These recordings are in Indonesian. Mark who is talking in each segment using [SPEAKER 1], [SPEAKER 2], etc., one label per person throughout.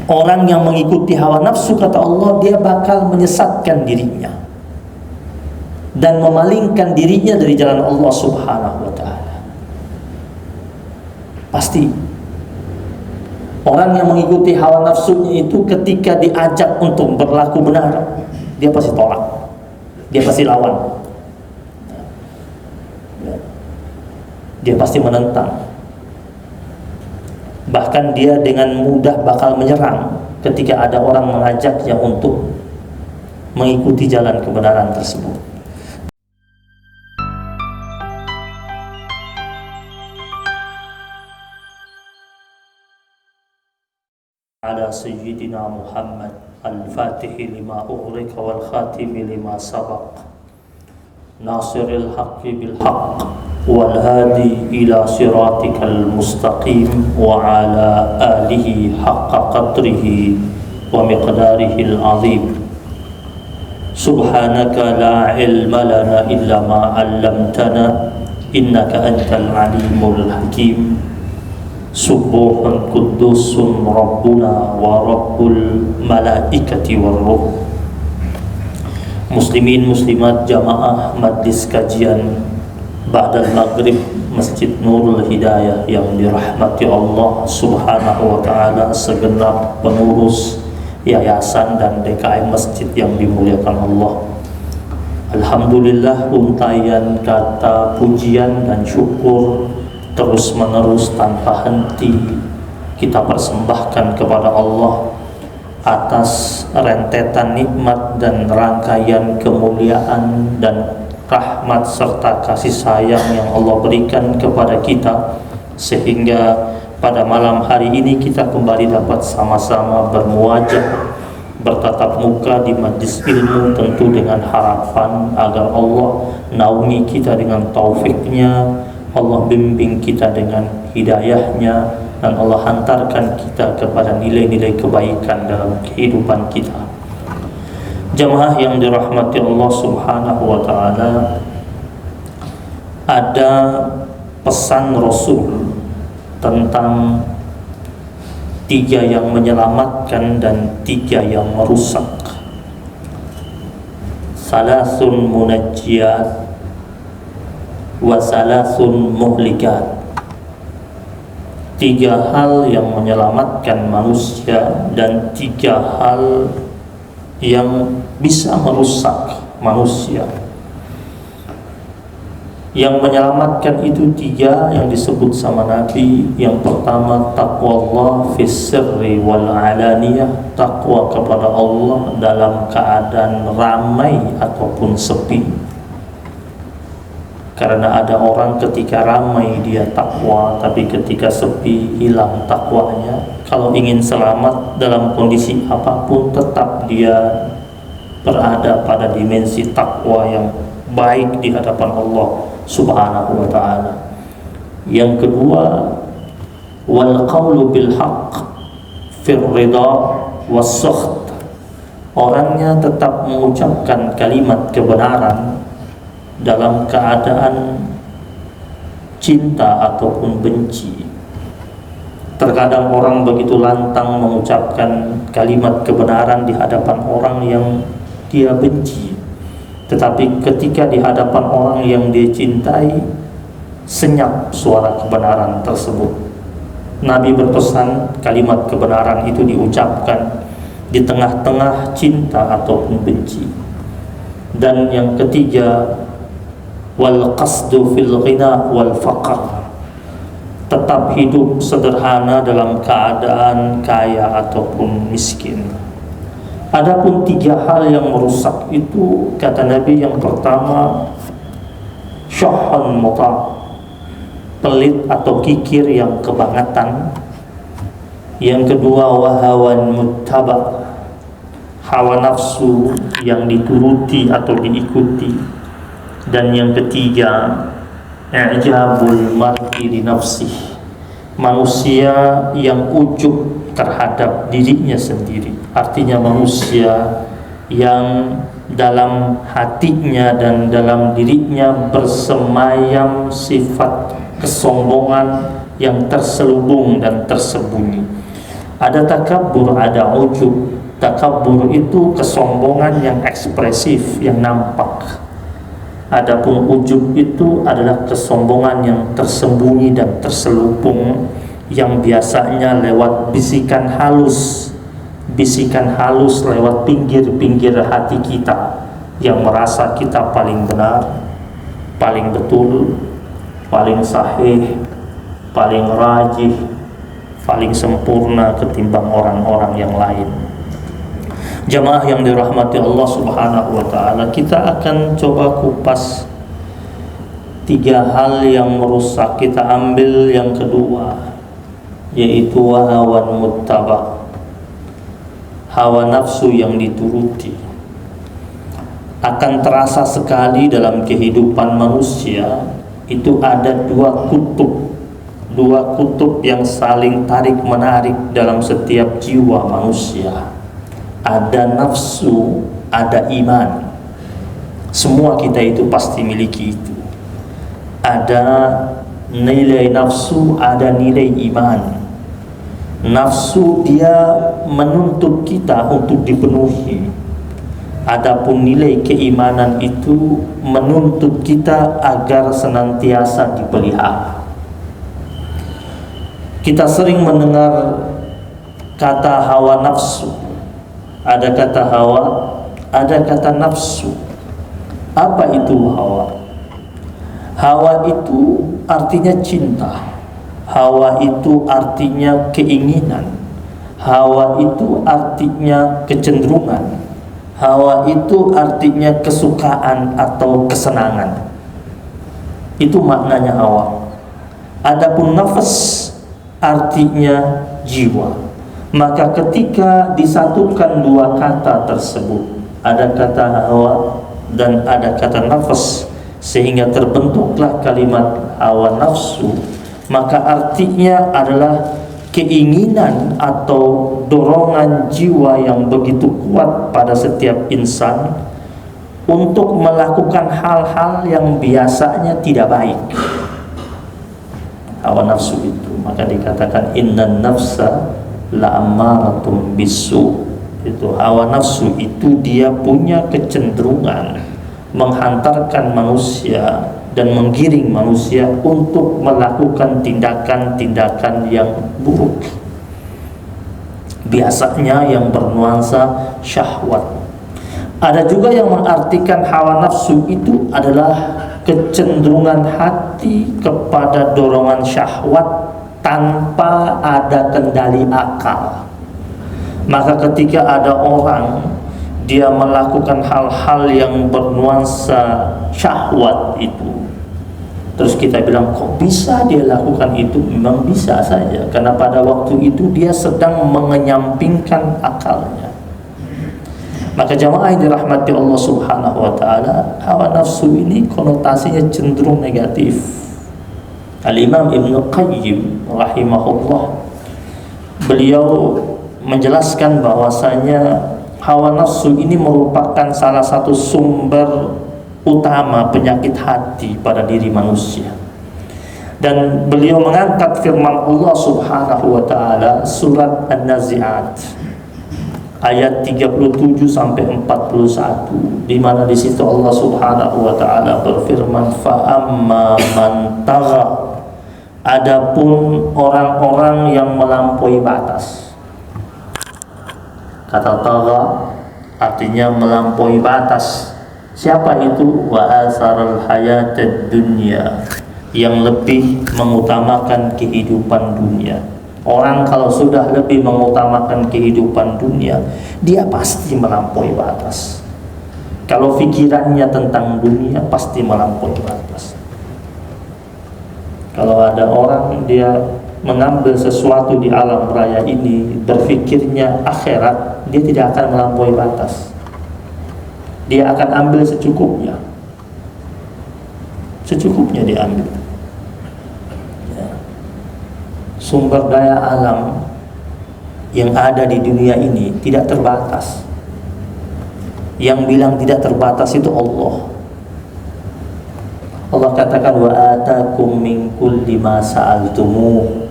[SPEAKER 1] Orang yang mengikuti hawa nafsu, kata Allah, dia bakal menyesatkan dirinya dan memalingkan dirinya dari jalan Allah Subhanahu wa ta'ala. Pasti orang yang mengikuti hawa nafsunya itu ketika diajak untuk berlaku benar, dia pasti tolak, dia pasti lawan, dia pasti menentang. Bahkan dia dengan mudah bakal menyerang ketika ada orang mengajaknya untuk mengikuti jalan kebenaran tersebut. Ala sayyidina Muhammad al-Fatih lima ughliqa wal khatimi lima sabaq, nasiril haqqi bil haqq wal hadi ila siratikal mustaqim wa ala alihi haqqa qadrihi wa miqdarihi al-azim. Subhanaka la ilma lana illa ma 'allamtana innaka antal alimul hakim. Subuhun kudusun Rabbuna wa Rabbul malaikati war ruh. Muslimin muslimat jamaah majlis kajian Ba'dal Maghrib Masjid Nurul Hidayah yang dirahmati Allah Subhanahu wa ta'ala, segenap pengurus yayasan dan DKM masjid yang dimuliakan Allah. Alhamdulillah, untayan kata pujian dan syukur terus menerus tanpa henti kita persembahkan kepada Allah atas rentetan nikmat dan rangkaian kemuliaan dan rahmat serta kasih sayang yang Allah berikan kepada kita, sehingga pada malam hari ini kita kembali dapat sama-sama bermuajah, bertatap muka di majlis ilmu, tentu dengan harapan agar Allah naungi kita dengan taufiknya, Allah bimbing kita dengan hidayahnya, dan Allah hantarkan kita kepada nilai-nilai kebaikan dalam kehidupan kita. Jamaah yang dirahmati Allah Subhanahu wa ta'ala, ada pesan Rasul tentang 3 yang menyelamatkan dan 3 yang merusak. Salasun munajjiyat wa salasun muhlikat. 3 hal yang menyelamatkan manusia dan 3 hal yang bisa merusak manusia. Yang menyelamatkan itu 3 yang disebut sama Nabi. Yang pertama, taqwallah fis sirri wal alaniyah, takwa kepada Allah dalam keadaan ramai ataupun sepi. Karena ada orang ketika ramai dia takwa, tapi ketika sepi hilang takwanya. Kalau ingin selamat dalam kondisi apapun, tetap dia berada pada dimensi takwa yang baik di hadapan Allah Subhanahu wa ta'ala. Yang kedua, wal qawlu bil haqq fir ridha was sakht. Orangnya tetap mengucapkan kalimat kebenaran dalam keadaan cinta ataupun benci. Terkadang orang begitu lantang mengucapkan kalimat kebenaran di hadapan orang yang dia benci, tetapi ketika di hadapan orang yang dia cintai, senyap suara kebenaran tersebut. Nabi berpesan kalimat kebenaran itu diucapkan di tengah-tengah cinta ataupun benci. Dan yang ketiga, wal qasdu fil ghina wal faqr. Tetap hidup sederhana dalam keadaan kaya ataupun miskin. Adapun 3 hal yang merusak itu, kata Nabi, yang pertama syahun muta', pelit atau kikir yang kebangetan. Yang kedua, wahawan muttaba', hawa nafsu yang dituruti atau diikuti. Dan yang ketiga, i'jabul mar'i li nafsih, manusia yang ujub terhadap dirinya sendiri. Artinya manusia yang dalam hatinya dan dalam dirinya bersemayam sifat kesombongan yang terselubung dan tersembunyi. Ada takabur, ada ujub. Takabur itu kesombongan yang ekspresif, yang nampak. Adapun ujub itu adalah kesombongan yang tersembunyi dan terselubung, yang biasanya lewat bisikan halus lewat pinggir-pinggir hati kita, yang merasa kita paling benar, paling betul, paling sahih, paling rajih, paling sempurna ketimbang orang-orang yang lain. Jamaah yang dirahmati Allah Subhanahu wa ta'ala, kita akan coba kupas 3 hal yang merusak. Kita ambil yang kedua, yaitu hawan muttaba, hawa nafsu yang dituruti. Akan terasa sekali dalam kehidupan manusia itu ada dua kutub yang saling tarik menarik dalam setiap jiwa manusia. Ada nafsu, ada iman. Semua kita itu pasti miliki itu. Ada nilai nafsu, ada nilai iman. Nafsu dia menuntut kita untuk dipenuhi. Adapun nilai keimanan itu menuntut kita agar senantiasa dipelihara. Kita sering mendengar kata hawa nafsu. Ada kata hawa, ada kata nafsu. Apa itu hawa? Hawa itu artinya cinta. Hawa itu artinya keinginan. Hawa itu artinya kecenderungan. Hawa itu artinya kesukaan atau kesenangan. Itu maknanya hawa. Adapun nafas artinya jiwa. Maka ketika disatukan dua kata tersebut, ada kata hawa dan ada kata nafas, sehingga terbentuklah kalimat hawa nafsu, maka artinya adalah keinginan atau dorongan jiwa yang begitu kuat pada setiap insan untuk melakukan hal-hal yang biasanya tidak baik. Hawa nafsu itu, maka dikatakan innan nafsa la'amaratum bisu. Itu hawa nafsu itu dia punya kecenderungan menghantarkan manusia dan menggiring manusia untuk melakukan tindakan-tindakan yang buruk, biasanya yang bernuansa syahwat. Ada juga yang mengartikan hawa nafsu itu adalah kecenderungan hati kepada dorongan syahwat tanpa ada kendali akal. Maka ketika ada orang dia melakukan hal-hal yang bernuansa syahwat itu, terus kita bilang kok bisa dia lakukan itu? Memang bisa saja, karena pada waktu itu dia sedang mengenyampingkan akalnya. Maka jamaah yang dirahmati Allah Subhanahu wa ta'ala, hawa nafsu ini konotasinya cenderung negatif. Al-Imam Ibn Qayyim rahimahullah, beliau menjelaskan bahwasanya hawa nafsu ini merupakan salah satu sumber utama penyakit hati pada diri manusia. Dan beliau mengangkat firman Allah Subhanahu wa ta'ala surat An-Nazi'at ayat 37 sampai 41, di mana di situ Allah Subhanahu wa ta'ala berfirman, fa amma man tagha, adapun orang-orang yang melampaui batas. Kata tagha artinya melampaui batas. Siapa itu? Wa atharal hayatad dunya, yang lebih mengutamakan kehidupan dunia. Orang kalau sudah lebih mengutamakan kehidupan dunia, dia pasti melampaui batas. Kalau pikirannya tentang dunia, pasti melampaui batas. Kalau ada orang dia mengambil sesuatu di alam raya ini, berfikirnya akhirat, dia tidak akan melampaui batas. Dia akan ambil secukupnya. Secukupnya diambil. Ya. Sumber daya alam yang ada di dunia ini tidak terbatas. Yang bilang tidak terbatas itu Allah. Allah katakan wa atakum min kulli ma sa'altumuh.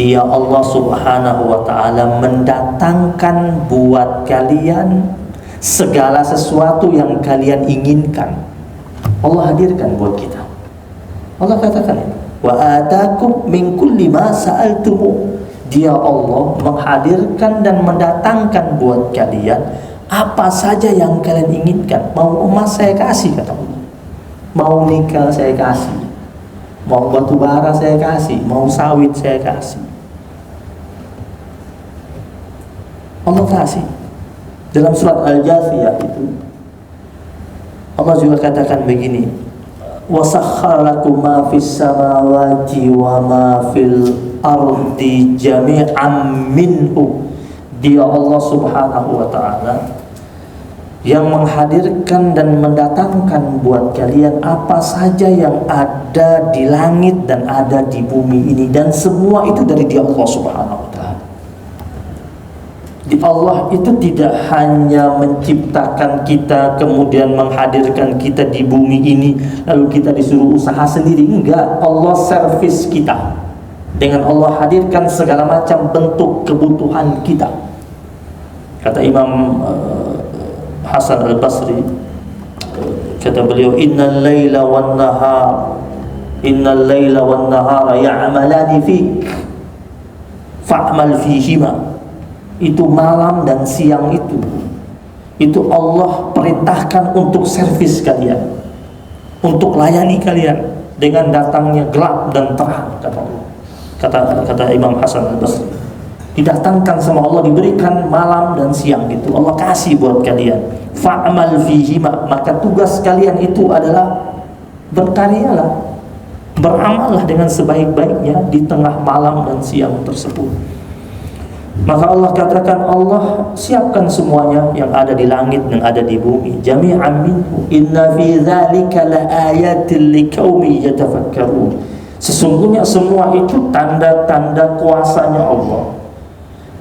[SPEAKER 1] Dia Allah Subhanahu wa ta'ala mendatangkan buat kalian segala sesuatu yang kalian inginkan. Allah hadirkan buat kita. Allah katakan, wa atakum min kulli ma sa'altumu. Dia Allah menghadirkan dan mendatangkan buat kalian apa saja yang kalian inginkan. Mau emas saya kasih, kata Allah. Mau nikel saya kasih. Mau batu bara saya kasih. Mau sawit saya kasih. Allah kasih. Dalam surat Al-Jathiyah itu Allah juga katakan begini, وَسَخَّرَ لَكُمْ مَا فِي السَّمَاوَاتِ وَمَا فِي الْأَرْضِ جَمِيعًا مِنْهُ. Dia Allah Subhanahu wa ta'ala yang menghadirkan dan mendatangkan buat kalian apa saja yang ada di langit dan ada di bumi ini, dan semua itu dari Dia Allah Subhanahu wa ta'ala. Di Allah itu tidak hanya menciptakan kita kemudian menghadirkan kita di bumi ini lalu kita disuruh usaha sendiri, enggak. Allah servis kita dengan Allah hadirkan segala macam bentuk kebutuhan kita. Kata Imam Hasan Al-Basri, kata beliau, innal laila wan nahara ya'malani fik fa'mal fihima. Itu malam dan siang itu Allah perintahkan untuk servis kalian, untuk layani kalian dengan datangnya gelap dan terang, kata Imam Hasan Al-Basri. Didatangkan sama Allah, diberikan malam dan siang itu Allah kasih buat kalian. Fa'amal fihima, maka tugas kalian itu adalah berkaryalah, beramallah dengan sebaik-baiknya di tengah malam dan siang tersebut. Maka Allah katakan, Allah siapkan semuanya yang ada di langit dan ada di bumi, jami'an minhu inna fi dzalika laayatil liqaumin yatafakkarun. Sesungguhnya semua itu tanda-tanda kuasanya Allah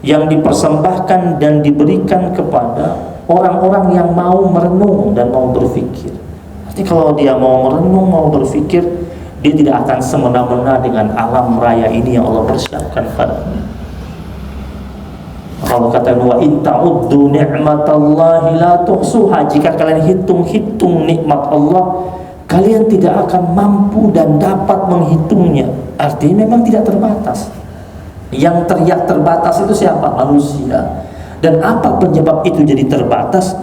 [SPEAKER 1] yang dipersembahkan dan diberikan kepada orang-orang yang mau merenung dan mau berfikir. Artinya kalau dia mau merenung, mau berfikir, dia tidak akan semena-mena dengan alam raya ini yang Allah persiapkan padanya. Allah katakan, wa in ta'uddu ni'matallahi la tuhsuha. Jika kalian hitung-hitung nikmat Allah, kalian tidak akan mampu dan dapat menghitungnya. Artinya memang tidak terbatas. Yang teriak terbatas itu siapa? Manusia. Dan apa penyebab itu jadi terbatas?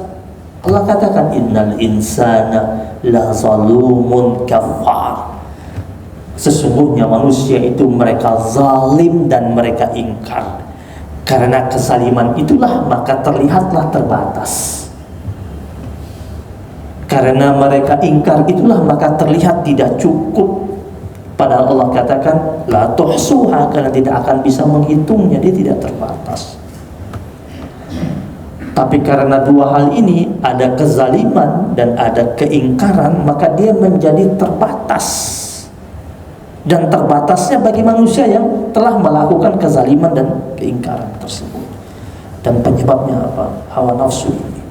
[SPEAKER 1] Allah katakan, innal insana la zalumun kafar. Sesungguhnya manusia itu mereka zalim dan mereka ingkar. Karena kesaliman itulah maka terlihatlah terbatas. Karena mereka ingkar itulah maka terlihat tidak cukup. Padahal Allah katakan la tuhsuha, karena tidak akan bisa menghitungnya, dia tidak terbatas. Tapi karena dua hal ini, ada kezaliman dan ada keingkaran, maka dia menjadi terbatas. Dan terbatasnya bagi manusia yang telah melakukan kezaliman dan keingkaran tersebut. Dan penyebabnya apa? Hawa nafsu ini.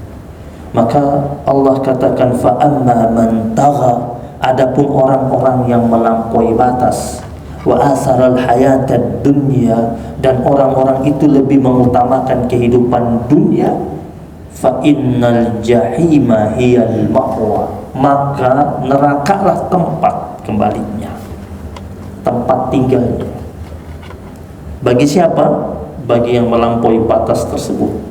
[SPEAKER 1] Maka Allah katakan, fa amma man tagha, adapun orang-orang yang melampaui batas, wa asaral hayatad dunya, dan orang-orang itu lebih mengutamakan kehidupan dunia, fa innal jahima hiyal ma'wa, maka nerakalah tempat kembalinya, tempat tinggalnya. Bagi siapa? Bagi yang melampaui batas tersebut.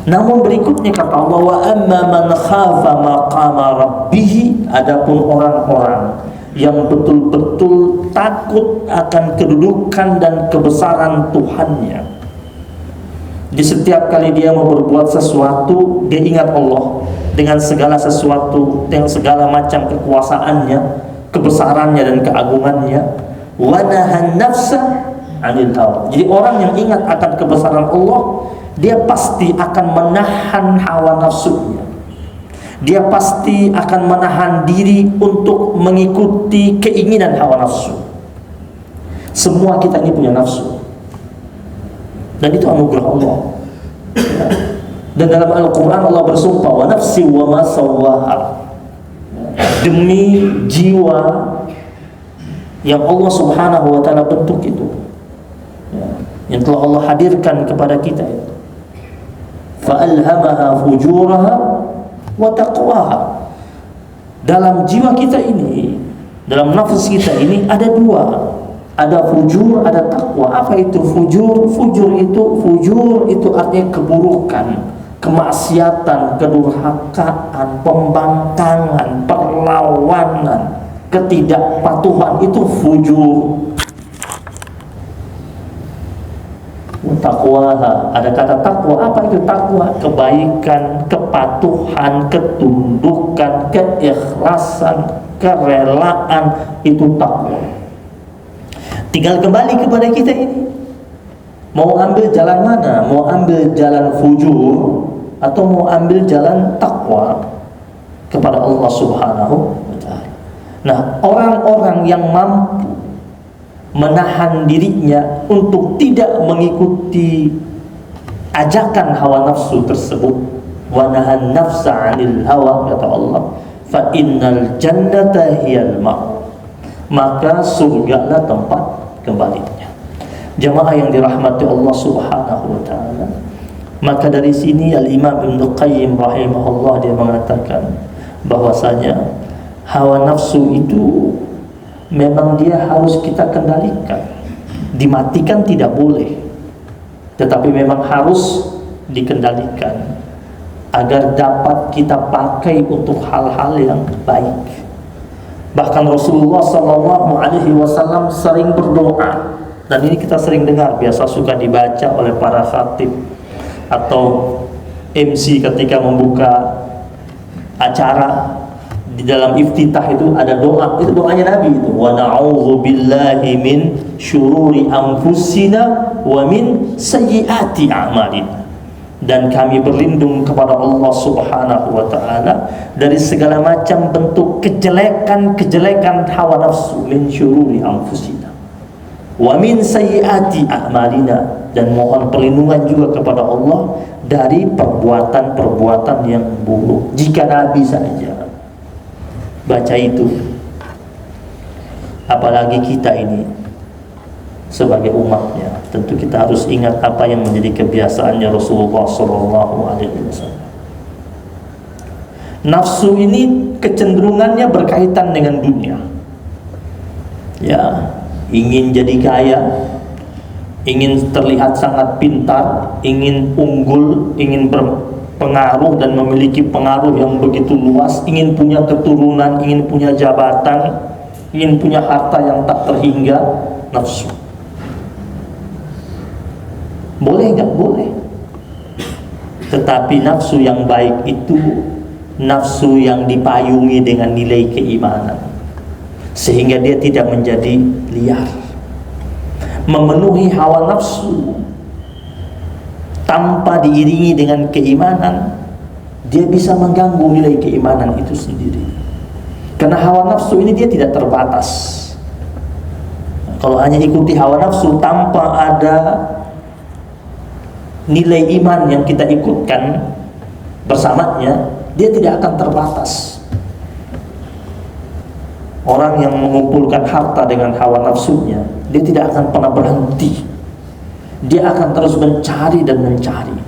[SPEAKER 1] Namun berikutnya kata Allah, wa amma man khafa maqama rabbih, adapun orang-orang yang betul-betul takut akan kedudukan dan kebesaran Tuhannya. Di setiap kali dia mau berbuat sesuatu, dia ingat Allah dengan segala sesuatu, dengan segala macam kekuasaannya, kebesarannya dan keagungannya. Wa nahan nafsa 'anil hawa. Jadi orang yang ingat akan kebesaran Allah, dia pasti akan menahan hawa nafsunya. Dia pasti akan menahan diri untuk mengikuti keinginan hawa nafsu. Semua kita ini punya nafsu, dan itu anugerah Allah. Dan dalam Al-Quran Allah bersumpah, wa nafsi wa ma sawwaha, demi jiwa yang Allah Subhanahu wa ta'ala bentuk itu. yang telah Allah hadirkan kepada kita. Fa'alhamaha fujuraha wa taqwaha. Dalam jiwa kita ini, dalam nafas kita ini ada dua, ada fujur, ada takwa. Apa itu fujur? Fujur itu artinya keburukan, kemaksiatan, kedurhakaan, pembangkangan, perlawanan, ketidakpatuhan, itu fujur. Takwaha, ada kata takwa. Apa itu takwa? Kebaikan, kepatuhan, ketundukan, keikhlasan, kerelaan, itu takwa. Tinggal kembali kepada kita ini, mau ambil jalan mana? Mau ambil jalan fujur atau mau ambil jalan takwa kepada Allah Subhanahu wa ta'ala. Nah, orang-orang yang mampu menahan dirinya untuk tidak mengikuti ajakan hawa nafsu tersebut, wa nahan nafsa 'anil hawa, kata Allah, fa innal jannata hiyal ma', maka surgalah tempat kembalinya. Jamaah yang dirahmati Allah Subhanahu wa ta'ala, maka dari sini Al-Imam Ibnu Qayyim rahimahullah dia mengatakan bahwasanya hawa nafsu itu memang dia harus kita kendalikan. Dimatikan tidak boleh, tetapi memang harus dikendalikan agar dapat kita pakai untuk hal-hal yang baik. Bahkan Rasulullah SAW sering berdoa, dan ini kita sering dengar, biasa suka dibaca oleh para khatib atau MC ketika membuka acara. Di dalam iftitah itu ada doa, itu doanya Nabi itu, wa na'udzu billahi min syururi anfusina wa min sayyiati a'malina, dan kami berlindung kepada Allah Subhanahu wa ta'ala dari segala macam bentuk kejelekan-kejelekan hawa nafsu, min syururi anfusina wa min sayyiati a'malina, dan mohon perlindungan juga kepada Allah dari perbuatan-perbuatan yang buruk. Jika Nabi saja baca itu, apalagi kita ini sebagai umatnya. Tentu kita harus ingat apa yang menjadi kebiasaannya Rasulullah SAW. Nafsu ini kecenderungannya berkaitan dengan dunia. Ya, ingin jadi kaya, ingin terlihat sangat pintar, ingin unggul, ingin pengaruh dan memiliki pengaruh yang begitu luas, ingin punya keturunan, ingin punya jabatan, ingin punya harta yang tak terhingga. Nafsu. Boleh nggak? Boleh. Tetapi nafsu yang baik itu nafsu yang dipayungi dengan nilai keimanan, sehingga dia tidak menjadi liar. Memenuhi hawa nafsu tanpa diiringi dengan keimanan, dia bisa mengganggu nilai keimanan itu sendiri. Karena hawa nafsu ini dia tidak terbatas. Kalau hanya ikuti hawa nafsu tanpa ada nilai iman yang kita ikutkan bersamanya, dia tidak akan terbatas. Orang yang mengumpulkan harta dengan hawa nafsunya, dia tidak akan pernah berhenti. Dia akan terus mencari dan mencari.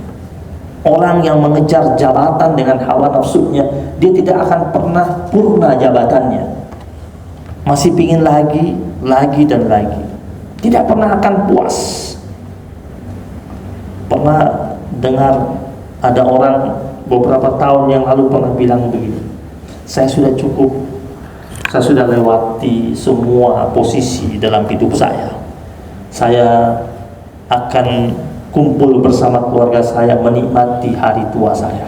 [SPEAKER 1] Orang yang mengejar jabatan dengan hawa nafsunya, dia tidak akan pernah purna jabatannya. Masih pingin lagi, lagi dan lagi. Tidak pernah akan puas. Pernah dengar ada orang beberapa tahun yang lalu pernah bilang begini, saya sudah cukup, saya sudah lewati semua posisi dalam hidup saya akan kumpul bersama keluarga saya, menikmati hari tua saya.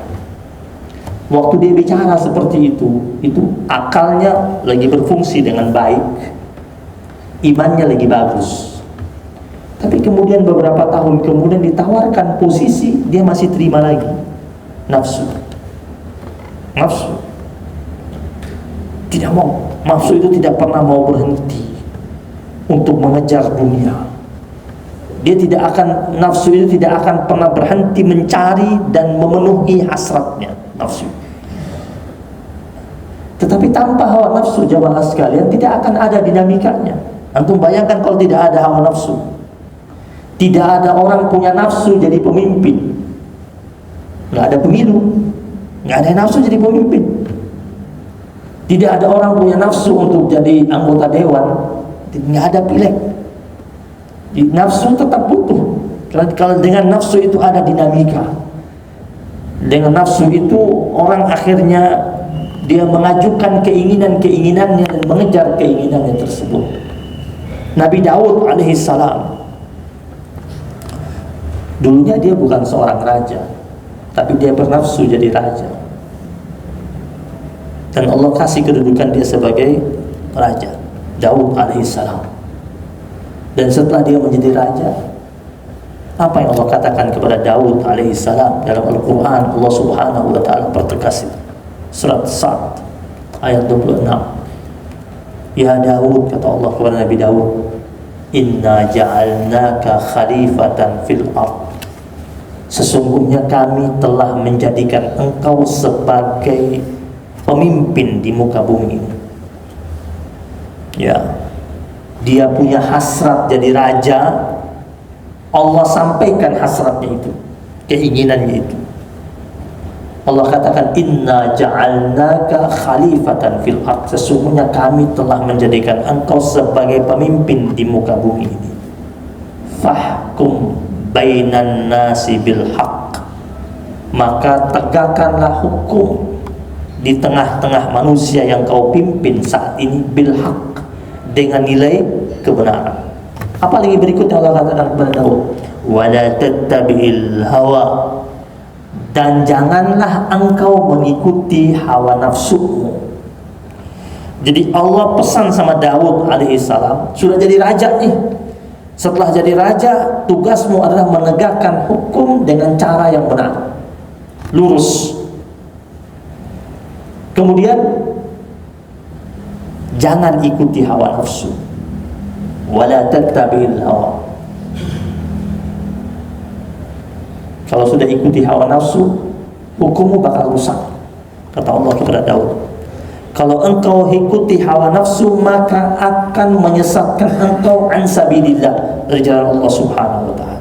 [SPEAKER 1] Waktu dia bicara seperti itu akalnya lagi berfungsi dengan baik, imannya lagi bagus. Tapi kemudian beberapa tahun kemudian ditawarkan posisi, dia masih terima lagi. Nafsu. Tidak mau. Nafsu itu tidak pernah mau berhenti untuk mengejar dunia. Dia tidak akan, nafsu itu tidak akan pernah berhenti mencari dan memenuhi hasratnya, nafsu. Tetapi tanpa hawa nafsu, jamaah sekalian, tidak akan ada dinamikanya. Antum bayangkan kalau tidak ada hawa nafsu, Tidak ada orang punya nafsu jadi pemimpin. Nggak ada pemilu, nggak ada nafsu jadi pemimpin. Tidak ada orang punya nafsu untuk jadi anggota dewan, nggak ada pileg. Nafsu tetap butuh. Kalau dengan nafsu itu ada dinamika. Dengan nafsu itu orang akhirnya dia mengajukan keinginan-keinginannya dan mengejar keinginannya tersebut. Nabi Daud alaihissalam, dulunya dia bukan seorang raja, tapi dia bernafsu jadi raja. Dan Allah kasih kedudukan dia sebagai raja, Daud alaihissalam. Dan setelah dia menjadi raja, apa yang Allah katakan kepada Daud alaihissalam dalam Al-Quran? Allah subhanahu wa ta'ala pertegas itu. Surat Sad ayat 26. Ya Daud, kata Allah kepada Nabi Daud, inna ja'alnaka khalifatan fil ard. Sesungguhnya kami telah menjadikan engkau sebagai pemimpin di muka bumi. Ya, dia punya hasrat jadi raja. Allah sampaikan hasratnya itu, keinginannya itu. Allah katakan inna ja'alnaka khalifatan fil ard. Sesungguhnya kami telah menjadikan engkau sebagai pemimpin di muka bumi ini. Fahkum bainan nasi bil haq. Maka tegakkanlah hukum di tengah-tengah manusia yang kau pimpin saat ini bil haq, dengan nilai kebenaran. Apa lagi berikutnya Allah katakan kepada Daud? Wala tattabi'il hawa. Dan janganlah engkau mengikuti hawa nafsumu. Jadi Allah pesan sama Daud alaihissalam, sudah jadi raja nih. Setelah jadi raja, tugasmu adalah menegakkan hukum dengan cara yang benar, lurus. Kemudian jangan ikuti hawa nafsu. Wala tattabi'il hawa. Kalau sudah ikuti hawa nafsu, hukummu bakal rusak, kata Allah kepada Daud. Kalau engkau ikuti hawa nafsu, maka akan menyesatkan engkau an sabilillah, dari jalan Allah subhanahu wa ta'ala.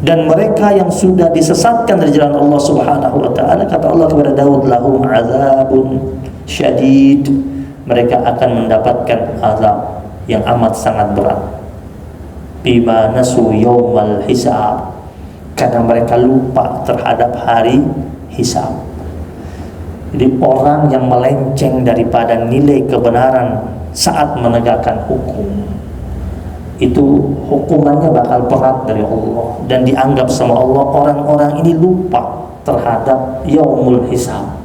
[SPEAKER 1] Dan mereka yang sudah disesatkan dari jalan Allah subhanahu wa ta'ala, kata Allah kepada Daud, lahum azabun syadid. Mereka akan mendapatkan azab yang amat sangat berat. Bima nasu yawmal hisab. Karena mereka lupa terhadap hari hisab. Jadi orang yang melenceng daripada nilai kebenaran saat menegakkan hukum, itu hukumannya bakal berat dari Allah. Dan dianggap sama Allah, orang-orang ini lupa terhadap yaumul hisab.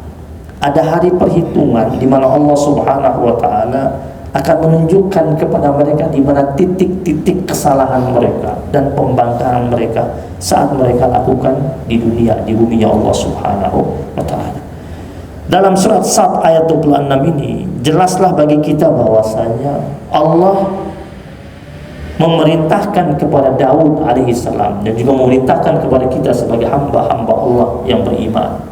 [SPEAKER 1] Ada hari perhitungan di mana Allah subhanahu wa ta'ala akan menunjukkan kepada mereka di mana titik-titik kesalahan mereka dan pembangkangan mereka saat mereka lakukan di dunia, di buminya Allah subhanahu wa ta'ala. Dalam surat Sad ayat 26 ini jelaslah bagi kita bahwasanya Allah memerintahkan kepada Daud alaihissalam dan juga memerintahkan kepada kita sebagai hamba-hamba Allah yang beriman.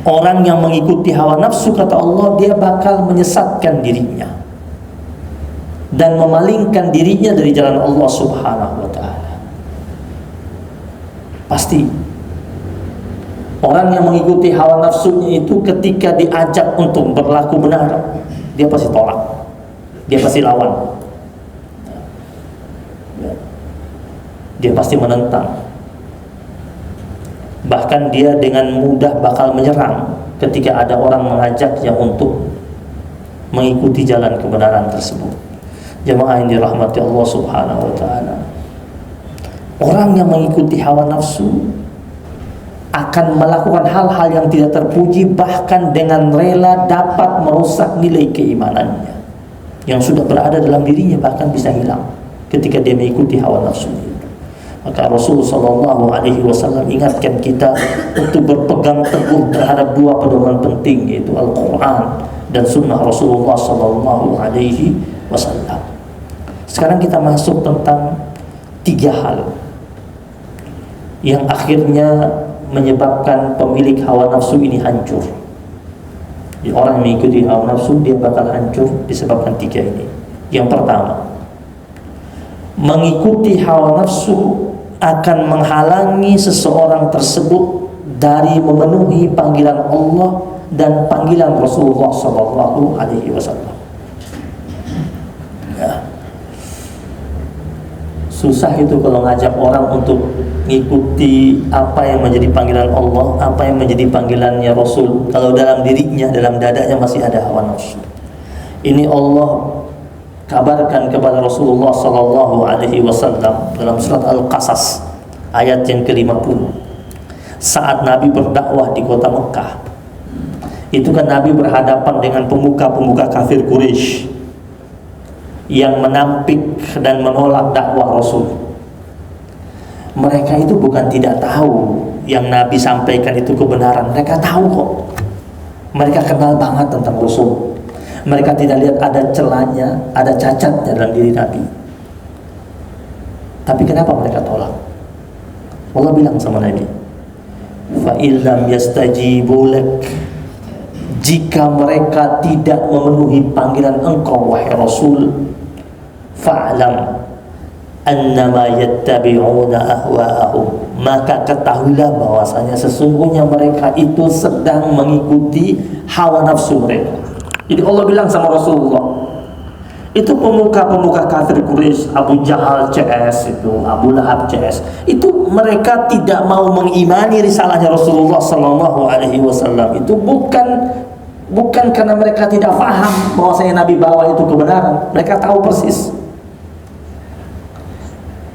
[SPEAKER 1] Orang yang mengikuti hawa nafsu, kata Allah, dia bakal menyesatkan dirinya dan memalingkan dirinya dari jalan Allah subhanahu wa ta'ala. Pasti orang yang mengikuti hawa nafsunya itu ketika diajak untuk berlaku benar, dia pasti tolak, dia pasti lawan, dia pasti menentang. Bahkan dia dengan mudah bakal menyerang ketika ada orang mengajaknya untuk mengikuti jalan kebenaran tersebut. Jemaah yang dirahmati Allah subhanahu wa ta'ala, orang yang mengikuti hawa nafsu akan melakukan hal-hal yang tidak terpuji, bahkan dengan rela dapat merusak nilai keimanannya yang sudah berada dalam dirinya, bahkan bisa hilang ketika dia mengikuti hawa nafsu. Maka Rasulullah SAW ingatkan kita untuk berpegang teguh terhadap dua pedoman penting, yaitu Al-Quran dan Sunnah Rasulullah SAW. Sekarang kita masuk tentang tiga hal yang akhirnya menyebabkan pemilik hawa nafsu ini hancur. Jadi orang yang mengikuti hawa nafsu, dia bakal hancur disebabkan tiga ini. Yang pertama, Mengikuti hawa nafsu akan menghalangi seseorang tersebut dari memenuhi panggilan Allah dan panggilan Rasulullah Sallallahu Alaihi Wasallam. Ya. Susah itu kalau ngajak orang untuk mengikuti apa yang menjadi panggilan Allah, apa yang menjadi panggilannya Rasul, kalau dalam dirinya, dalam dadanya masih ada hawa nafsu. Ini Allah kabarkan kepada Rasulullah Sallallahu Alaihi Wasallam dalam surat Al-Qasas ayat yang ke-50. Saat Nabi berdakwah di kota Mekah, itu kan Nabi berhadapan dengan pemuka-pemuka kafir Quraisy yang menampik dan menolak dakwah Rasul. Mereka itu bukan tidak tahu yang Nabi sampaikan itu kebenaran, mereka tahu kok. Mereka kenal banget tentang Rasul. Mereka tidak lihat ada celahnya, ada cacatnya dalam diri Nabi. Tapi kenapa mereka tolak? Allah bilang sama Nabi, fa illam yastajibu lak, jika mereka tidak memenuhi panggilan engkau wahai Rasul, fa'lam annama yattabi'una ahwa'ahum, maka ketahuilah bahwasanya sesungguhnya mereka itu sedang mengikuti hawa nafsu mereka. Jadi Allah bilang sama Rasulullah, itu pemuka-pemuka kafir Quraisy, Abu Jahal CS itu, Abu Lahab CS, itu mereka tidak mau mengimani risalahnya Rasulullah Sallallahu Alaihi Wasallam. Itu bukan karena mereka tidak paham bahwasanya Nabi bawa itu kebenaran. Mereka tahu persis.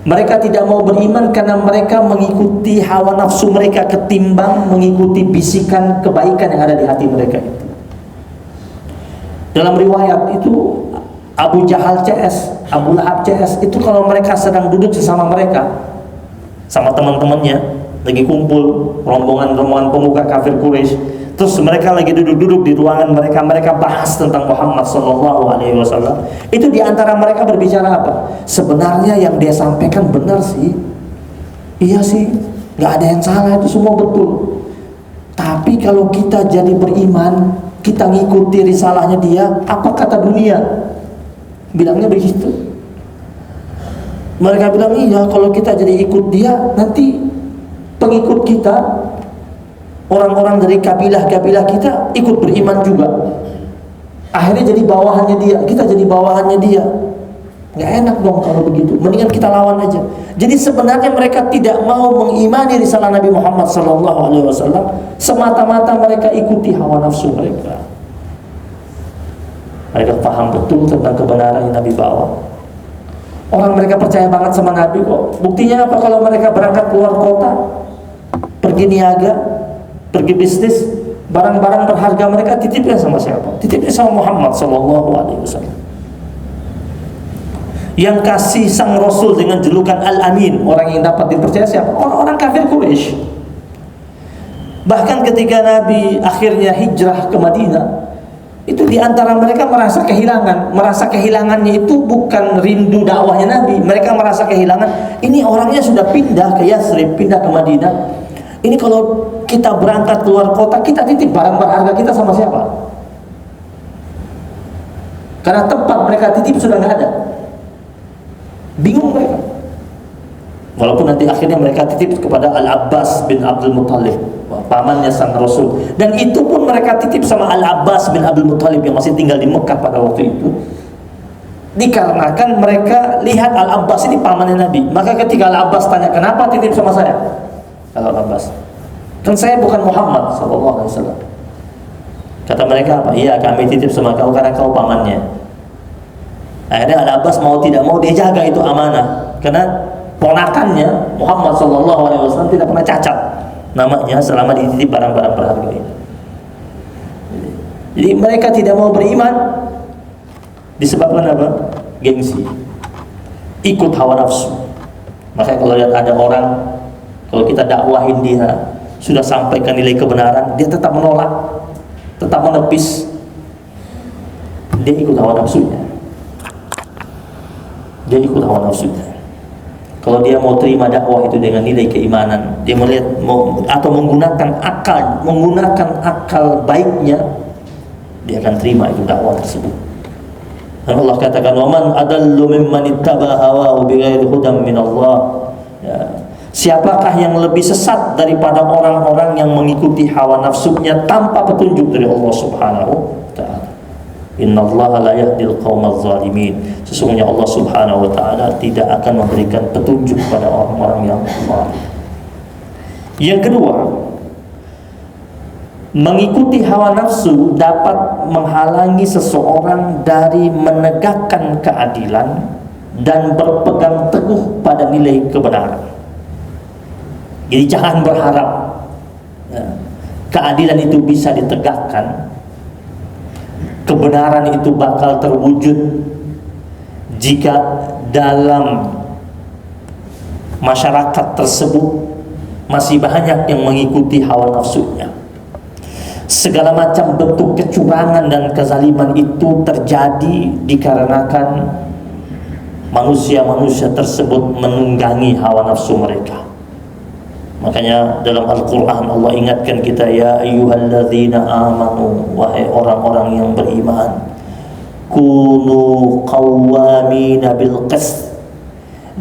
[SPEAKER 1] Mereka tidak mau beriman karena mereka mengikuti hawa nafsu mereka ketimbang mengikuti bisikan kebaikan yang ada di hati mereka itu. Dalam riwayat itu Abu Jahal CS, Abu Lahab CS, itu kalau mereka sedang duduk sesama mereka, sama teman-temannya, lagi kumpul rombongan-rombongan pemuka kafir Quraisy, terus mereka lagi duduk-duduk di ruangan mereka, mereka bahas tentang Muhammad Sallallahu Alaihi Wasallam. Itu diantara mereka berbicara apa? Sebenarnya yang dia sampaikan benar sih, iya sih, nggak ada yang salah, itu semua betul. Tapi kalau kita jadi beriman, kita ngikuti risalahnya dia, apa kata dunia? Bilangnya begitu. Mereka bilang, iya, kalau kita jadi ikut dia, nanti pengikut kita, orang-orang dari kabilah-kabilah kita ikut beriman juga. Akhirnya jadi bawahannya dia, kita jadi bawahannya dia. Nggak enak dong kalau begitu. Mendingan kita lawan aja. Jadi sebenarnya mereka tidak mau mengimani risalah Nabi Muhammad SAW, semata-mata mereka ikuti hawa nafsu mereka. Mereka paham betul tentang kebenaran yang Nabi bawa. Orang mereka percaya banget sama Nabi kok. Buktinya apa? Kalau mereka berangkat keluar kota, pergi niaga, pergi bisnis, barang-barang berharga mereka titipnya sama siapa? Titipnya sama Muhammad SAW. Yang kasih sang Rasul dengan julukan Al-Amin, orang yang dapat dipercaya siapa? Orang-orang kafir Quraisy. Bahkan ketika Nabi akhirnya hijrah ke Madinah, itu diantara mereka merasa kehilangan. Merasa kehilangannya itu bukan rindu dakwahnya Nabi. Mereka merasa kehilangan, ini orangnya sudah pindah ke Yathrib, pindah ke Madinah. Ini kalau kita berangkat keluar kota, kita titip barang berharga kita sama siapa? Karena tempat mereka titip sudah nggak ada. Bingung mereka. Walaupun nanti akhirnya mereka titip kepada Al-Abbas bin Abdul Muttalib, pamannya sang Rasul. Dan itu pun mereka titip sama Al-Abbas bin Abdul Muttalib yang masih tinggal di Mekah pada waktu itu. Dikarenakan mereka lihat Al-Abbas ini pamannya Nabi. Maka ketika Al-Abbas tanya, kenapa titip sama saya? Al-Abbas, kan saya bukan Muhammad SAW. Kata mereka apa? Iya, kami titip sama kau karena kau pamannya. Akhirnya Al-Abbas mau tidak mau dia jaga itu amanah, karena ponakannya Muhammad SAW tidak pernah cacat namanya selama dititip barang-barang berharga ini. Jadi mereka tidak mau beriman disebabkan apa? Gengsi, ikut hawa nafsu. Makanya kalau lihat ada orang, kalau kita dakwahin dia, sudah sampaikan nilai kebenaran, dia tetap menolak, tetap menepis, dia ikut hawa nafsunya. Dia ikut hawa nafsunya. Kalau dia mau terima dakwah itu dengan nilai keimanan, dia melihat atau menggunakan akal baiknya, dia akan terima itu dakwah tersebut. Dan Allah katakan, "Waman adallu mimman ittaba hawahu bighairi hudan min Allah." Ya. Siapakah yang lebih sesat daripada orang-orang yang mengikuti hawa nafsunya tanpa petunjuk dari Allah Subhanahu wa taala. Innallaha la yahdil qaumadz zalimin. Sesungguhnya Allah Subhanahu wa taala tidak akan memberikan petunjuk pada orang-orang yang zalim. Yang kedua, mengikuti hawa nafsu dapat menghalangi seseorang dari menegakkan keadilan dan berpegang teguh pada nilai kebenaran. Jadi jangan berharap keadilan itu bisa ditegakkan, kebenaran itu bakal terwujud jika dalam masyarakat tersebut masih banyak yang mengikuti hawa nafsunya. Segala macam bentuk kecurangan dan kezaliman itu terjadi dikarenakan manusia-manusia tersebut menunggangi hawa nafsu mereka. Makanya dalam Al-Quran Allah ingatkan kita, ya ayyuhalladzina amanu, wahai orang-orang yang beriman, kunu qawwamina bil qist,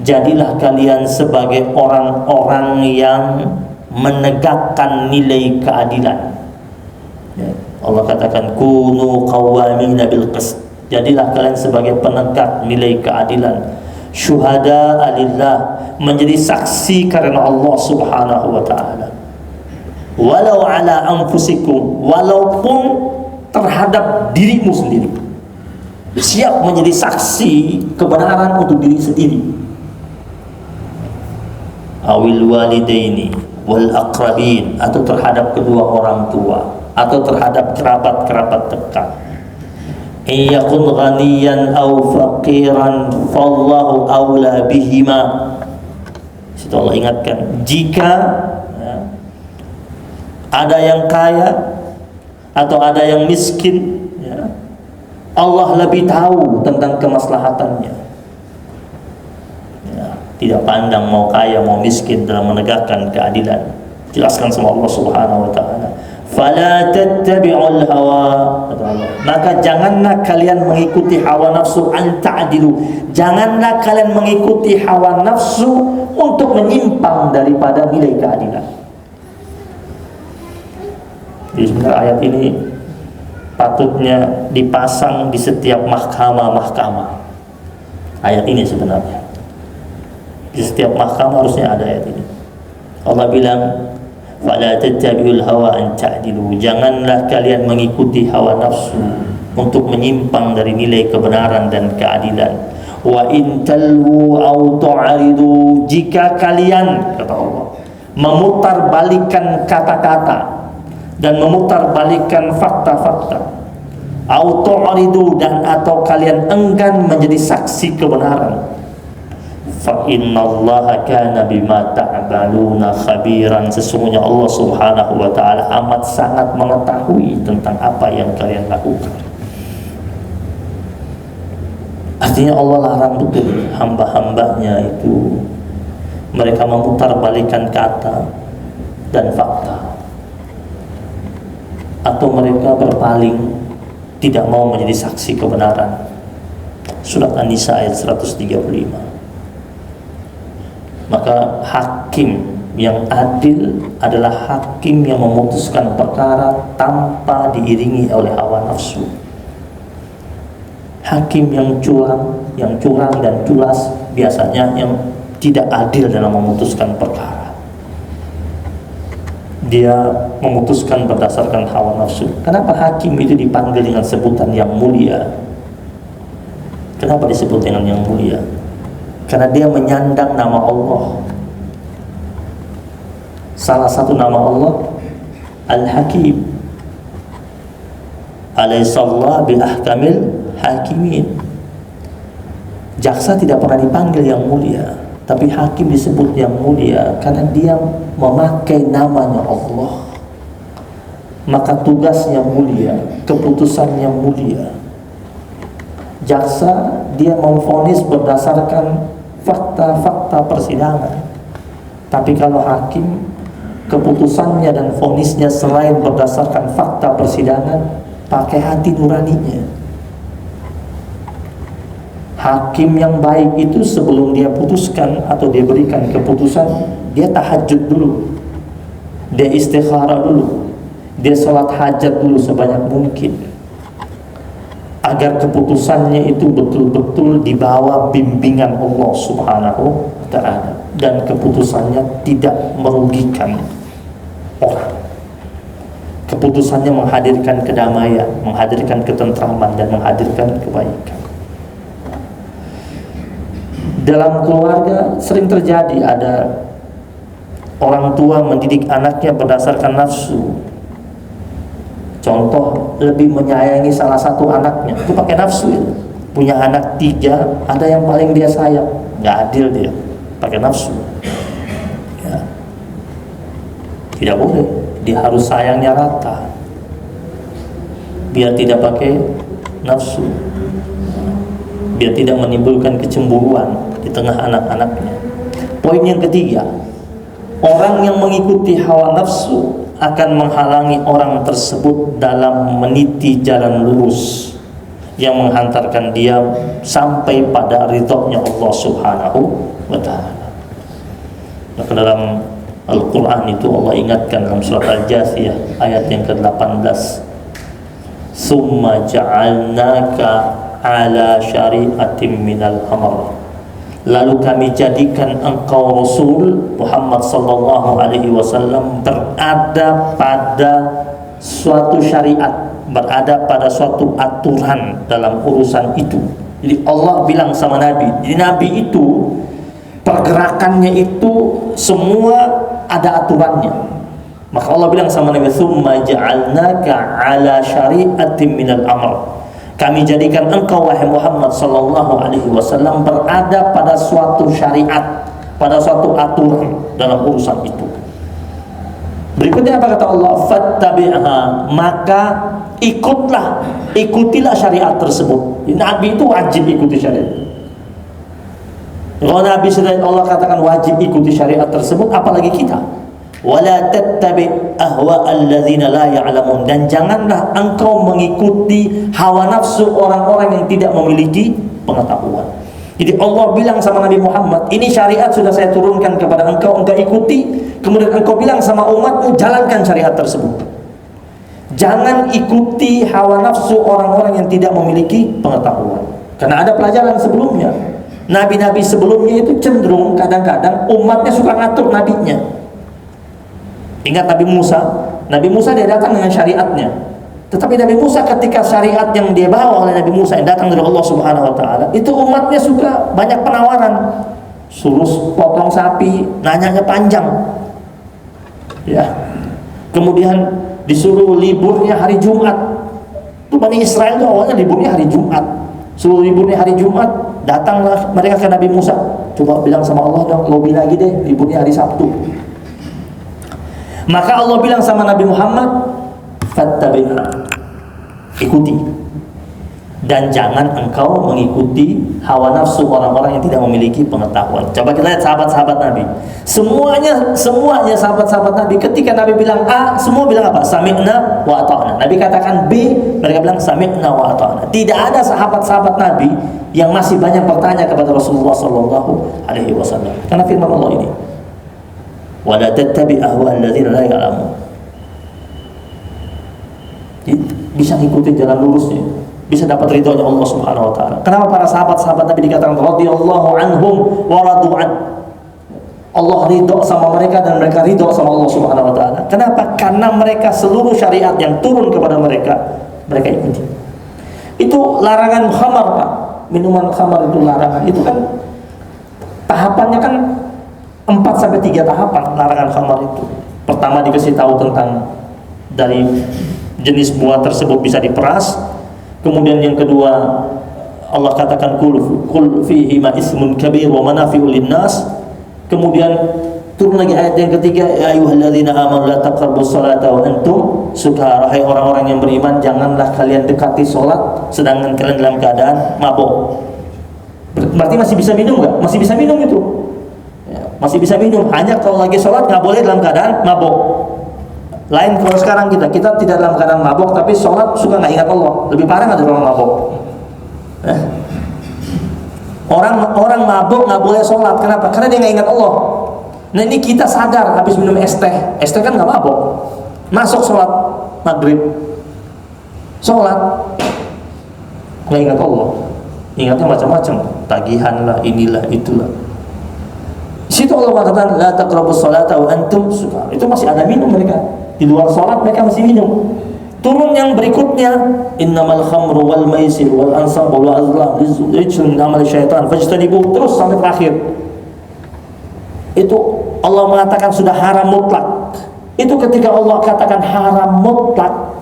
[SPEAKER 1] jadilah kalian sebagai orang-orang yang menegakkan nilai keadilan. Ya, Allah katakan kunu qawwamina bil qist, jadilah kalian sebagai penegak nilai keadilan. Syuhada alillah, menjadi saksi karena Allah Subhanahu wa taala. Walau ala anfusikum, walaupun terhadap dirimu sendiri. Siap menjadi saksi kebenaran untuk diri sendiri. Awil walidaini wal aqrabin, atau terhadap kedua orang tua, atau terhadap kerabat-kerabat dekat. Iyakun ghaniyan aw faqiran fallahu awla bihima. Situ Allah ingatkan, jika ada yang kaya atau ada yang miskin, ya, Allah lebih tahu tentang kemaslahatannya. Ya, tidak pandang mau kaya mau miskin dalam menegakkan keadilan. Jelaskan sama Allah Subhanahu wa taala. Fala tattabi'ul hawa, maka janganlah kalian mengikuti hawa nafsu an ta'dilu. Janganlah kalian mengikuti hawa nafsu untuk menyimpang daripada nilai keadilan. Jadi sebenarnya ayat ini patutnya dipasang di setiap mahkamah-mahkamah. Ayat ini sebenarnya di setiap mahkamah harusnya ada ayat ini. Allah bilang, fala tattabi'ul hawa an ta'dilu, janganlah kalian mengikuti hawa nafsu untuk menyimpang dari nilai kebenaran dan keadilan. Wa in talwu aw tu'ridu, jika kalian, kata Allah, memutarbalikkan kata-kata dan memutarbalikkan fakta-fakta, aw tu'ridu, dan atau kalian enggan menjadi saksi kebenaran, fa innallaha kana bima ta'maluna khabiran, sesungguhnya Allah Subhanahu wa taala amat sangat mengetahui tentang apa yang kalian lakukan. Artinya Allah larang betul hamba-hambanya itu mereka memutarbalikkan kata dan fakta, atau mereka berpaling tidak mau menjadi saksi kebenaran. Surat An-Nisa ayat 135. Maka hakim yang adil adalah hakim yang memutuskan perkara tanpa diiringi oleh hawa nafsu. Hakim yang curang dan culas biasanya yang tidak adil dalam memutuskan perkara. Dia memutuskan berdasarkan hawa nafsu. Kenapa hakim itu dipanggil dengan sebutan yang mulia? Kenapa disebut dengan yang mulia? Karena dia menyandang nama Allah. Salah satu nama Allah Al-Hakim. Alaihissallahu bi ahkamil hakimin. Jaksa tidak pernah dipanggil yang mulia, tapi hakim disebut yang mulia karena dia memakai namanya Allah. Maka tugasnya mulia, keputusannya mulia. Jaksa dia memvonis berdasarkan fakta-fakta persidangan. Tapi kalau hakim, keputusannya dan vonisnya selain berdasarkan fakta persidangan, pakai hati nuraninya. Hakim yang baik itu sebelum dia putuskan atau dia berikan keputusan, dia tahajud dulu, dia istikharah dulu, dia sholat hajat dulu sebanyak mungkin, agar keputusannya itu betul-betul di bawah bimbingan Allah Subhanahu wa ta'ala, dan keputusannya tidak merugikan orang. Keputusannya menghadirkan kedamaian, menghadirkan ketentraman, dan menghadirkan kebaikan. Dalam keluarga sering terjadi ada orang tua mendidik anaknya berdasarkan nafsu. Contoh, lebih menyayangi salah satu anaknya, itu pakai nafsu ya. Punya anak 3, ada yang paling dia sayang, nggak adil dia, pakai nafsu ya. Tidak boleh, dia harus sayangnya rata, biar tidak pakai nafsu, biar tidak menimbulkan kecemburuan di tengah anak-anaknya. Poin yang ketiga, orang yang mengikuti hawa nafsu akan menghalangi orang tersebut dalam meniti jalan lurus yang menghantarkan dia sampai pada ridhonya Allah Subhanahu wa ta'ala. Maka dalam Al-Quran itu Allah ingatkan dalam surat Al-Jathiyah ayat yang ke-18, summa ja'alnaka ala syari'atim minal amr, lalu kami jadikan engkau Rasul Muhammad sallallahu alaihi wasallam berada pada suatu syariat, berada pada suatu aturan dalam urusan itu. Jadi Allah bilang sama Nabi, jadi Nabi itu pergerakannya itu semua ada aturannya. Maka Allah bilang sama Nabi, tsumma ja'alnaka ala syari'atin minal amr, kami jadikan engkau wahai Muhammad sallallahu alaihi wasallam berada pada suatu syariat, pada suatu aturan dalam urusan itu. Berikutnya apa kata Allah? Fattabi'ha, maka ikutilah syariat tersebut. Nabi itu wajib ikuti syariat. Kalau Nabi selain Allah katakan wajib ikuti syariat tersebut, apalagi kita. Wala tattabi' ahwa'al ladzina la ya'lamun, dan janganlah engkau mengikuti hawa nafsu orang-orang yang tidak memiliki pengetahuan. Jadi Allah bilang sama Nabi Muhammad, ini syariat sudah saya turunkan kepada engkau ikuti. Kemudian engkau bilang sama umatmu, jalankan syariat tersebut. Jangan ikuti hawa nafsu orang-orang yang tidak memiliki pengetahuan. Karena ada pelajaran sebelumnya, nabi-nabi sebelumnya itu cenderung kadang-kadang umatnya suka ngatur nabinya. Ingat Nabi Musa dia datang dengan syariatnya. Tetapi Nabi Musa ketika syariat yang dia bawa oleh Nabi Musa yang datang dari Allah Subhanahu wa ta'ala, itu umatnya suka banyak penawaran. Suruh potong sapi, nanyanya panjang. Ya. Kemudian disuruh liburnya hari Jumat. Itu Bani Israel itu awalnya liburnya hari Jumat. Suruh liburnya hari Jumat, datanglah mereka ke Nabi Musa. Coba bilang sama Allah dong, lebih lagi deh liburnya hari Sabtu. Maka Allah bilang sama Nabi Muhammad, fattabi'ha, ikuti, dan jangan engkau mengikuti hawa nafsu orang-orang yang tidak memiliki pengetahuan. Coba kita lihat sahabat-sahabat Nabi, semuanya sahabat-sahabat Nabi, ketika Nabi bilang A, semua bilang apa? Sami'na wa ata'na. Nabi katakan B, mereka bilang sami'na wa ata'na. Tidak ada sahabat-sahabat Nabi yang masih banyak bertanya kepada Rasulullah sallallahu alaihi wasallam. Karena firman Allah ini, wala tattabi' ahwa'al ladzina la ya'lamun. Bisa ikuti jalan lurusnya, bisa dapat ridhonya Allah Subhanahu wa ta'ala. Kenapa para sahabat-sahabat Nabi dikatakan radhiyallahu anhum wa radu an? Allah ridho sama mereka dan mereka ridho sama Allah Subhanahu wa ta'ala. Kenapa? Karena mereka seluruh syariat yang turun kepada mereka ikuti. Itu larangan khamar, Pak. Minuman khamar itu larangan. Itu kan tahapannya kan 4-3 tahapan larangan khamar itu. Pertama dikasih tahu tentang dari jenis buah tersebut bisa diperas. Kemudian yang kedua Allah katakan kul fihi ma ismun kabir wa manafi'u linnas. Kemudian turun lagi ayat yang ketiga, ya ayyuhalladzina amanu la taqrabus salata wa antum sukara. Hai orang-orang yang beriman, janganlah kalian dekati salat sedangkan kalian dalam keadaan mabuk. Berarti masih bisa minum enggak? Masih bisa minum itu. Masih bisa minum, hanya kalau lagi sholat nggak boleh dalam keadaan mabuk. Lain kalau sekarang kita tidak dalam keadaan mabuk, tapi sholat suka nggak ingat Allah. Lebih parah nggak dari orang mabuk?
[SPEAKER 2] Orang mabuk nggak boleh sholat. Kenapa? Karena dia nggak ingat Allah. Nah ini kita sadar habis minum es teh kan nggak mabuk, masuk sholat maghrib, sholat nggak ingat Allah, ingatnya macam-macam, tagihan lah, inilah, itulah. Situ Allah mengatakan la taqrabus sholata wa antum sukar. Itu masih ada minum mereka. Di luar sholat mereka masih minum. Turun yang berikutnya, innamal khamru wal maisir wal ansab wal azlam rijsun min amali syaitan fajtanibu, terus sampai terakhir. Itu Allah mengatakan sudah haram mutlak. Itu ketika Allah katakan haram mutlak,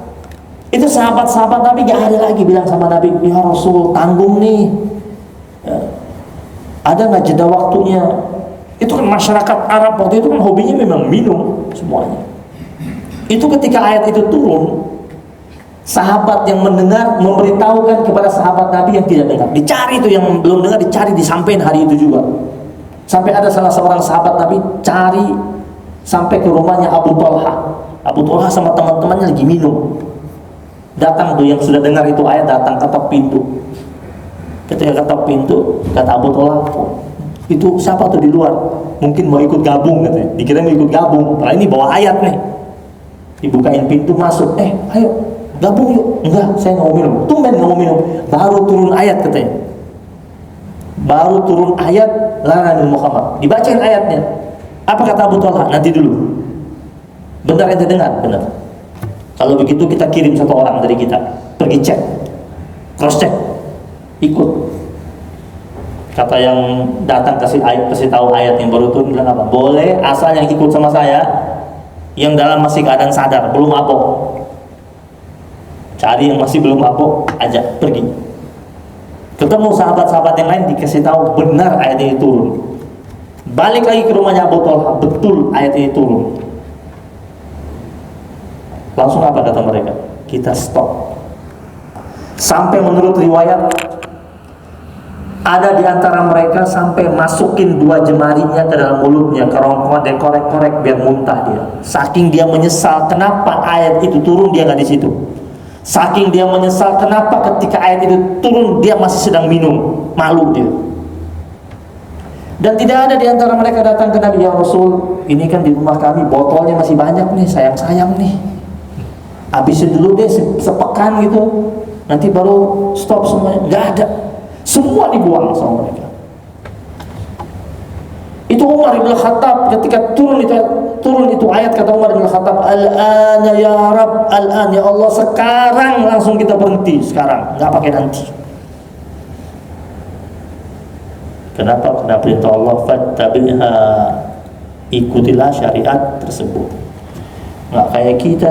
[SPEAKER 2] itu sahabat-sahabat Nabi gak ada lagi bilang sama Nabi, ya Rasul tanggung nih, ya, ada nggak jeda waktunya? Itu kan masyarakat Arab waktu itu kan hobinya memang minum semuanya. Itu ketika ayat itu turun, sahabat yang mendengar memberitahukan kepada sahabat Nabi yang tidak dengar. Dicari itu yang belum dengar, dicari, disampaikan hari itu juga. Sampai ada salah seorang sahabat Nabi cari sampai ke rumahnya Abu Talha. Abu Talha sama teman-temannya lagi minum. Datang tuh yang sudah dengar itu ayat, datang ketok pintu. Ketika ketok pintu, kata Abu Talha, itu siapa tuh di luar? Mungkin mau ikut gabung katanya. Dikira mau ikut gabung. Padahal ini bawa ayat nih. Dibukain pintu masuk. Ayo gabung yuk. Enggak, saya nggak mau minum. Tumben nggak mau minum. Baru turun ayat katanya. Baru turun ayat larangan Muhammad. Dibacain ayatnya. Apa kata Abu Talha? Nanti dulu. Benar ente dengar? Benar. Kalau begitu kita kirim satu orang dari kita. Pergi cek. Cross check. Ikut. Kata yang datang kasih tahu ayat yang baru turun, bilang apa? Boleh asal yang ikut sama saya yang dalam masih keadaan sadar, belum mabuk. Cari yang masih belum mabuk, ajak pergi. Ketemu sahabat-sahabat yang lain, dikasih tahu benar ayat ini turun. Balik lagi ke rumahnya Abu Talha, betul ayat ini turun. Langsung apa kata mereka? Kita stop. Sampai menurut riwayat ada di antara mereka sampai masukin 2 jemarinya ke dalam mulutnya, korek-korek biar muntah dia. Saking dia menyesal kenapa ayat itu turun, dia nggak di situ. Saking dia menyesal kenapa ketika ayat itu turun dia masih sedang minum, malu dia. Dan tidak ada di antara mereka datang ke Nabi, ya Rasul, ini kan di rumah kami botolnya masih banyak nih, sayang-sayang nih, habisin dulu deh sepekan gitu, nanti baru stop semuanya. Nggak ada, semua dibuang sama mereka. Itu Umar bin Khattab ketika turun itu ayat, kata Umar bin Khattab, al-ana ya Rabb, al-an ya Allah, sekarang langsung kita berhenti, sekarang, nggak pakai nanti. Kenapa? Karena perintah Allah, fattabi'ha, ikutilah syariat tersebut. Nggak kayak kita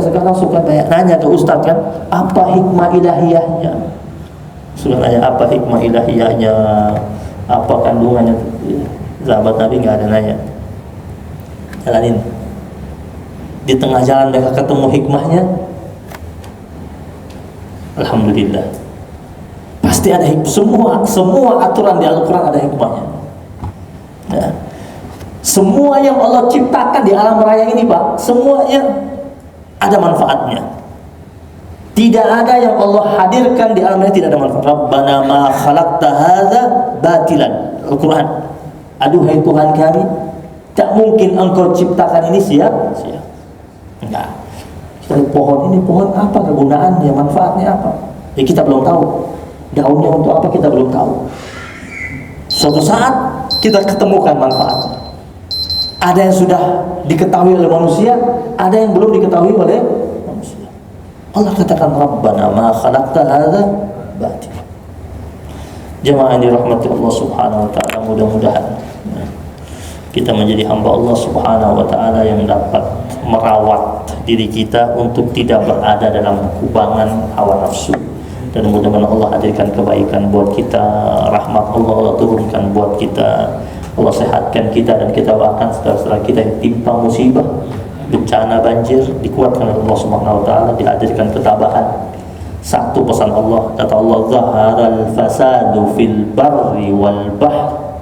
[SPEAKER 2] sekarang suka banyak nanya ke ustadz kan, apa hikmah ilahiyahnya? Suka nanya apa hikmah ilahiyahnya, apa kandungannya. Sahabat Nabi nggak ada nanya, jalanin. Di tengah jalan mereka ketemu hikmahnya, alhamdulillah. Pasti ada hikmah. Semua aturan di Al-Quran ada hikmahnya. Ya. Semua yang Allah ciptakan di alam raya ini, Pak, semuanya ada manfaatnya. Tidak ada yang Allah hadirkan di alam raya tidak ada manfaat. Rabbana ma khalaqta hadza batilan. Al-Quran. Aduhai Tuhan kami, tak mungkin engkau ciptakan ini sia-sia. Enggak. Kita lihat pohon ini, pohon apa kegunaannya, manfaatnya apa? Ya kita belum tahu. Daunnya untuk apa kita belum tahu. Suatu saat kita ketemukan manfaatnya. Ada yang sudah diketahui oleh manusia, ada yang belum diketahui oleh manusia. Allah katakan Rabbana ma khalaqta hadza batila. Jemaah yang dirahmati Allah Subhanahu wa taala, mudah-mudahan kita menjadi hamba Allah Subhanahu wa taala yang dapat merawat diri kita untuk tidak berada dalam kubangan hawa nafsu. Dan mudah-mudahan Allah hadirkan kebaikan buat kita, rahmat Allah turunkan buat kita, Allah sehatkan kita, dan kita bahkan saudara-saudara kita yang timpa musibah, bencana banjir, dikuatkan oleh Allah Subhanahu wa taala, dihadirkan ketabahan. Satu pesan Allah, kata Allah, zaharal fasadu fil barri wal bahr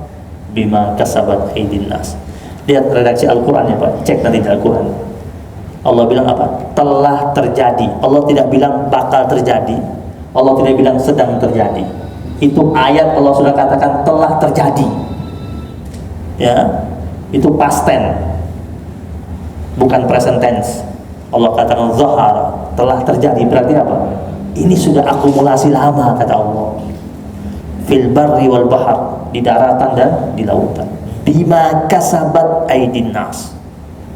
[SPEAKER 2] bima kasabat aydin nas. Lihat redaksi Al-Quran ya Pak, cek nanti di Al-Quran. Allah bilang apa? Telah terjadi. Allah tidak bilang bakal terjadi. Allah tidak bilang sedang terjadi. Itu ayat Allah sudah katakan telah terjadi. Ya, itu past tense, bukan present tense. Allah katakan zahara, telah terjadi, berarti apa? Ini sudah akumulasi lama, kata Allah. Fil barri wal bahar, di daratan dan di lautan. Bima kasabat aydin nas,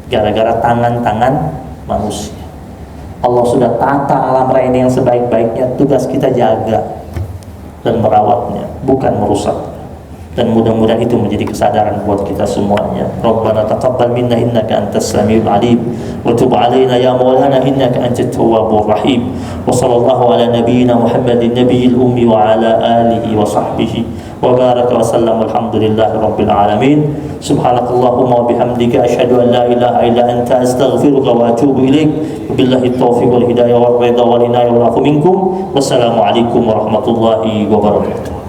[SPEAKER 2] gara-gara tangan-tangan manusia. Allah sudah tata alam raya ini yang sebaik-baiknya. Tugas kita jaga dan merawatnya, bukan merusak. Dan mudah-mudahan itu menjadi kesadaran buat kita semuanya. Rabbana taqabbal minna innaka antas samiul alim wa tub alaina ya maulana innaka antat tawwabur rahim. Wa sallallahu ala nabiyyina Muhammadin nabiyil ummi wa ala alihi wa sahbihi wa baraka wa sallam. Alhamdulillahi rabbil alamin. Subhanakallahumma wa bihamdika asyhadu an la ilaha illa anta astaghfiruka wa atubu ilaik. Billahi taufiq wal hidayah wal ridha wal inayah wal afu minkum. Wassalamu alaikum warahmatullahi wabarakatuh.